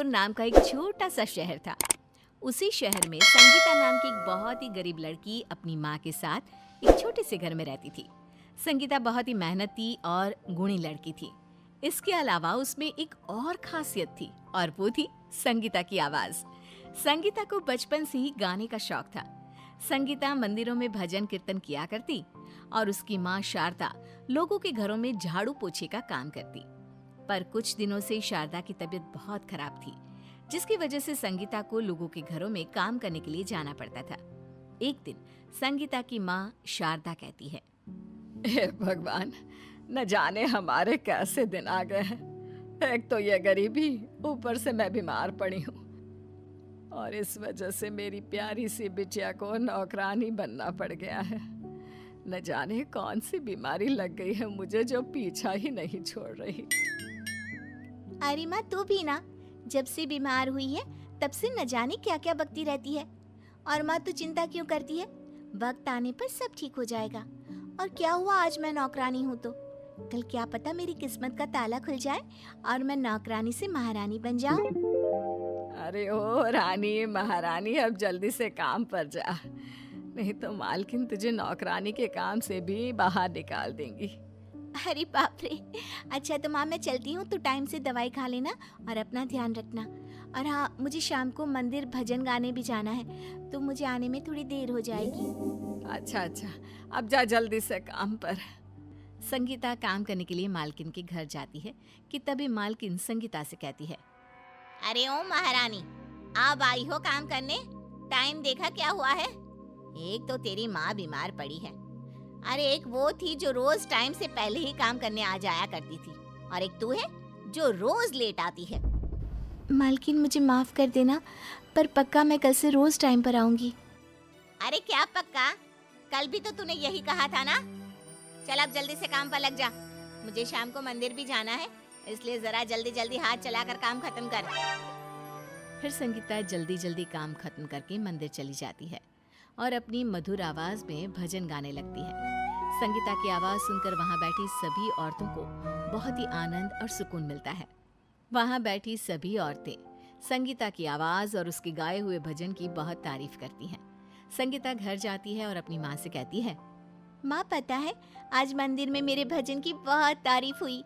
जयपुर नाम का एक छोटा सा शहर था। उसी शहर में संगीता नाम की एक बहुत ही गरीब लड़की अपनी माँ के साथ एक छोटे से घर में रहती थी। संगीता बहुत ही मेहनती और गुणी लड़की थी। इसके अलावा उसमें एक और खासियत थी और वो थी संगीता की आवाज। संगीता को बचपन से ही गाने का शौक था। संगीता मंदिरों में भजन कीर्तन किया करती और उसकी माँ शारदा लोगों के घरों में झाड़ू पोछे का काम करती। पर कुछ दिनों से शारदा की तबीयत बहुत खराब थी, जिसकी वजह से संगीता को लोगों के घरों में काम करने के लिए जाना पड़ता था। एक दिन संगीता की माँ शारदा कहती है, हे भगवान, न जाने हमारे कैसे दिन आ गए हैं। एक तो ये गरीबी, ऊपर से मैं बीमार पड़ी हूँ और इस वजह से मेरी प्यारी सी बिटिया को नौकरानी बनना पड़ गया है। न जाने कौन सी बीमारी लग गई है मुझे, जो पीछा ही नहीं छोड़ रही। अरे माँ, तू भी ना जब से बीमार हुई है तब से न जाने क्या क्या बकती रहती है। और माँ, तू चिंता क्यों करती है? वक्त आने पर सब ठीक हो जाएगा। और क्या हुआ, आज मैं नौकरानी हूँ तो कल क्या पता मेरी किस्मत का ताला खुल जाए और मैं नौकरानी से महारानी बन जाऊँ। अरे ओ रानी महारानी, अब जल्दी से काम पर जा, नहीं तो मालकिन तुझे नौकरानी के काम से भी बाहर निकाल देंगी। अरे बाप रे। अच्छा तो माँ, मैं चलती हूँ, तू टाइम से दवाई खा लेना और अपना ध्यान रखना। और हाँ, मुझे शाम को मंदिर भजन गाने भी जाना है, तो मुझे आने में थोड़ी देर हो जाएगी। अच्छा, अब जा जल्दी से काम पर। संगीता काम करने के लिए मालकिन के घर जाती है कि तभी मालकिन संगीता से कहती है, अरे ओ महारानी, अब आई हो काम करने? टाइम देखा क्या हुआ है? एक तो तेरी माँ बीमार पड़ी है, अरे एक वो थी जो रोज टाइम से पहले ही काम करने आ जाया करती थी, और एक तू है जो रोज लेट आती है। मालकिन, मुझे माफ कर देना, पर पक्का मैं कल से रोज टाइम पर आऊंगी। अरे क्या पक्का? कल भी तो तूने यही कहा था ना। चल अब जल्दी से काम पर लग जा, मुझे शाम को मंदिर भी जाना है, इसलिए जरा जल्दी जल्दी हाथ चलाकर काम खत्म कर। फिर संगीता जल्दी जल्दी काम खत्म करके मंदिर चली जाती है और अपनी मधुर आवाज में भजन गाने लगती है। संगीता की आवाज सुनकर वहां बैठी सभी औरतों को बहुत ही आनंद और सुकून मिलता है। वहां बैठी सभी औरतें संगीता की आवाज और उसके गाए हुए भजन की बहुत तारीफ करती हैं। संगीता घर जाती है और अपनी माँ से कहती है, माँ, पता है आज मंदिर में मेरे भजन की बहुत तारीफ हुई,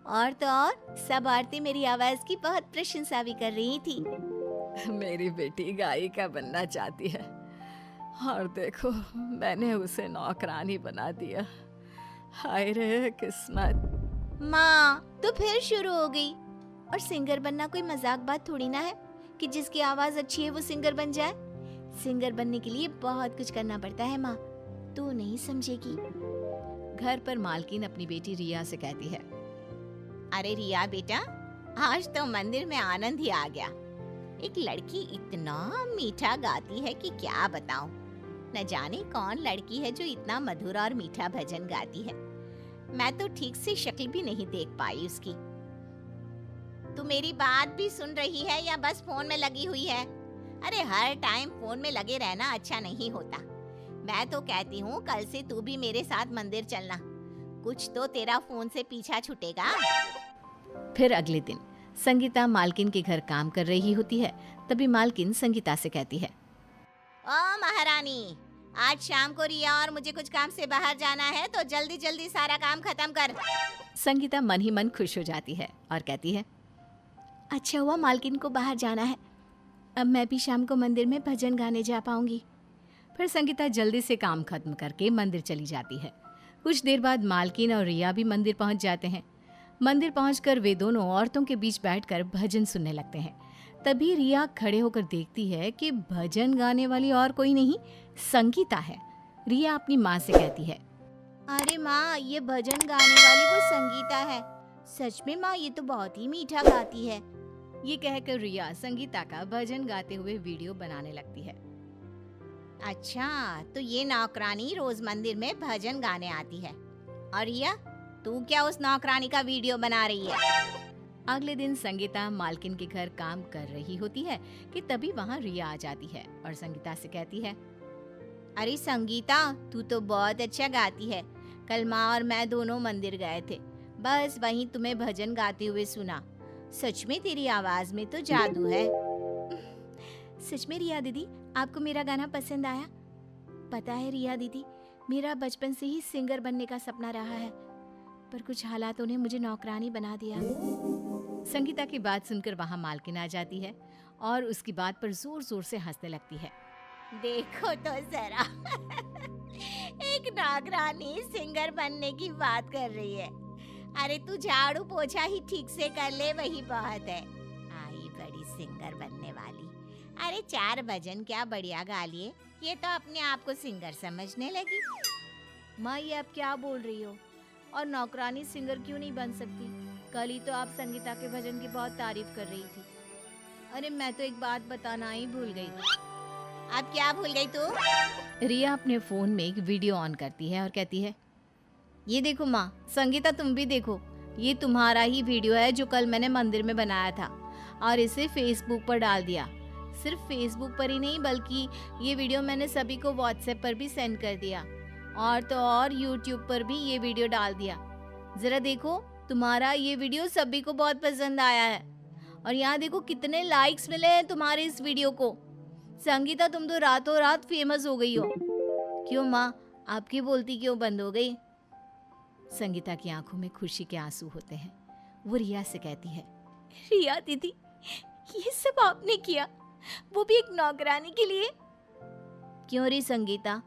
और तो और सब औरतें मेरी आवाज की बहुत प्रशंसा भी कर रही थी। मेरी बेटी गायिका बनना चाहती है और देखो मैंने उसे नौकरानी बना दिया। हाय रे किस्मत। माँ, तो फिर शुरू हो गई। और सिंगर बनना कोई मजाक बात थोड़ी ना है कि जिसकी आवाज अच्छी है वो सिंगर बन जाए। सिंगर बनने के लिए बहुत कुछ करना पड़ता है माँ, तू नहीं समझेगी। घर पर मालकिन अपनी बेटी रिया से कहती है, अरे रिया बेटा, आज तो मंदिर में आनंद ही आ गया। एक लड़की इतना मीठा गाती है कि क्या बताऊं। न जाने कौन लड़की है जो इतना मधुर और मीठा भजन गाती है। मैं तो ठीक से शक्ल भी नहीं देख पाई उसकी। तू मेरी बात भी सुन रही है या बस फोन में लगी हुई है? अरे हर टाइम फोन में लगे रहना अच्छा नहीं होता। मैं तो कहती हूँ कल से तू भी मेरे साथ मंदिर चलना, कुछ तो तेरा फोन से पीछा छूटेगा। फिर अगले दिन संगीता मालकिन के घर काम कर रही होती है। तभी मालकिन संगीता से कहती है, ओ महारानी, आज शाम को रिया और मुझे कुछ काम से बाहर जाना है, तो जल्दी जल्दी सारा काम खत्म कर। संगीता मन ही मन खुश हो जाती है और कहती है, अच्छा हुआ मालकिन को बाहर जाना है, अब मैं भी शाम को मंदिर में भजन गाने जा पाऊंगी। फिर संगीता जल्दी से काम खत्म करके मंदिर चली जाती है। कुछ देर बाद मालकिन और रिया भी मंदिर पहुंच जाते हैं। मंदिर पहुंचकर वे दोनों औरतों के बीच बैठकर भजन सुनने लगते हैं। तभी रिया खड़े होकर देखती है कि भजन गाने वाली और कोई नहीं, संगीता है। रिया अपनी माँ से कहती है, अरे माँ, ये भजन गाने वाली वो संगीता है। सच में माँ, ये तो बहुत ही मीठा गाती है। ये कहकर रिया संगीता का भजन गाते हुए वीडियो बनाने लगती है। अच्छा, तो ये नौकरानी रोज मंदिर में भजन गाने आती है, और रिया तू क्या उस नौकरानी का वीडियो बना रही है? अगले दिन संगीता मालकिन के घर काम कर रही होती है कि तभी वहाँ रिया आ जाती है और संगीता से कहती है, अरे संगीता, तू तो बहुत अच्छा गाती है। कल माँ और मैं दोनों मंदिर गए थे, बस वहीं तुम्हें भजन गाते हुए सुना। सच में तेरी आवाज में तो जादू है। सच में रिया दीदी, आपको मेरा गाना पसंद आया? पता है रिया दीदी, मेरा बचपन से ही सिंगर बनने का सपना रहा है, पर कुछ हालातों ने मुझे नौकरानी बना दिया। संगीता की बात सुनकर वहां मालकिन आ जाती है और उसकी बात पर जोर जोर से हंसने लगती है। देखो तो जरा एक नौकरानी सिंगर बनने की बात कर रही है। अरे तू झाड़ू पोछा ही ठीक से कर ले, वही बहुत है। आई बड़ी सिंगर बनने वाली। अरे 4 भजन क्या बढ़िया गा लिए, ये तो अपने आप को सिंगर समझने लगी। माँ, ये आप क्या बोल रही हो? और नौकरानी सिंगर क्यों नहीं बन सकती? कल ही तो आप संगीता के भजन की बहुत तारीफ कर रही थी। अरे मैं तो एक बात बताना ही भूल गई। अब क्या भूल गई तू? रिया अपने फोन में एक वीडियो ऑन करती है और कहती है, ये देखो माँ, संगीता तुम भी देखो, ये तुम्हारा ही वीडियो है जो कल मैंने मंदिर में बनाया था और इसे फेसबुक पर डाल दिया। सिर्फ फेसबुक पर ही नहीं, बल्कि ये वीडियो मैंने सभी को व्हाट्सएप पर भी सेंड कर दिया, और तो और यूट्यूब पर भी ये वीडियो डाल दिया। जरा देखो, तुम्हारा ये वीडियो सभी को बहुत पसंद आया है और यहाँ देखो कितने लाइक्स मिले हैं तुम्हारे इस वीडियो को। संगीता, तुम तो रातों रात फेमस हो गई हो। क्यों माँ, आपकी बोलती क्यों बंद हो गई? संगीता की आंखों में खुशी के आंसू होते हैं। वो रिया से कहती है, रिया दीदी, ये सब आपने किया, वो भी एक नौकरानी के लिए? क्यों रे संगीता,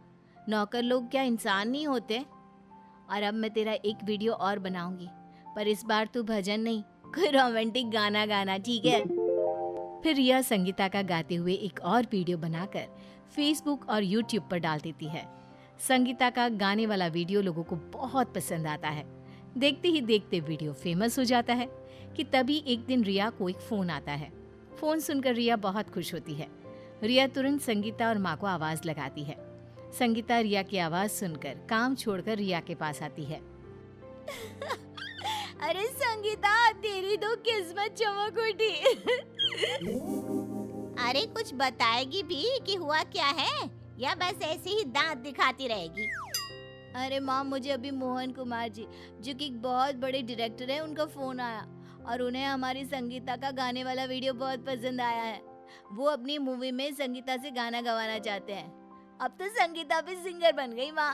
नौकर लोग क्या इंसान नहीं होते? और अब मैं तेरा एक वीडियो और बनाऊंगी, पर इस बार तू भजन नहीं, कोई रोमांटिक गाना गाना, ठीक है? फिर रिया संगीता का गाते हुए एक और वीडियो बनाकर फेसबुक और यूट्यूब पर डाल देती है। संगीता का गाने वाला वीडियो लोगों को बहुत पसंद आता है। देखते ही देखते वीडियो फेमस हो जाता है कि तभी एक दिन रिया को एक फोन आता है। फोन सुनकर रिया बहुत खुश होती है। रिया तुरंत संगीता और माँ को आवाज लगाती है। संगीता रिया की आवाज सुनकर काम छोड़कर रिया के पास आती है। अरे संगीता, तेरी तो किस्मत चमक उठी। अरे कुछ बताएगी भी कि हुआ क्या है, या बस ऐसे ही दांत दिखाती रहेगी? अरे माँ, मुझे अभी मोहन कुमार जी, जो कि एक बहुत बड़े डायरेक्टर है, उनका फोन आया और उन्हें हमारी संगीता का गाने वाला वीडियो बहुत पसंद आया है। वो अपनी मूवी में संगीता से गाना गवाना चाहते हैं। अब तो संगीता भी सिंगर बन गई माँ।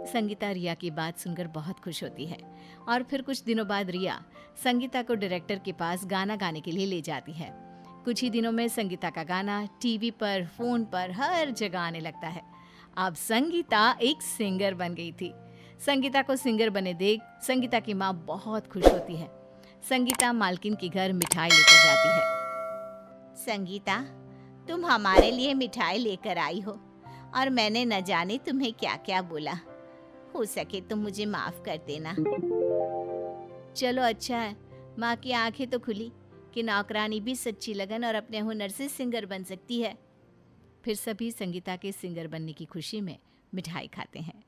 संगीता रिया की बात सुनकर बहुत खुश होती है और फिर कुछ दिनों बाद रिया संगीता को डायरेक्टर के पास गाना गाने के लिए ले जाती है। कुछ ही दिनों में संगीता का गाना टीवी पर, फोन पर, हर जगह आने लगता है। अब संगीता एक सिंगर बन गई थी। संगीता को सिंगर बने देख संगीता की माँ बहुत खुश होती है। संगीता मालकिन के घर मिठाई लेकर जाती है। संगीता, तुम हमारे लिए मिठाई लेकर आई हो और मैंने न जाने तुम्हें क्या क्या बोला। हो सके तो मुझे माफ कर देना। चलो अच्छा है, माँ की आंखें तो खुली कि नौकरानी भी सच्ची लगन और अपने हुनर से सिंगर बन सकती है। फिर सभी संगीता के सिंगर बनने की खुशी में मिठाई खाते हैं।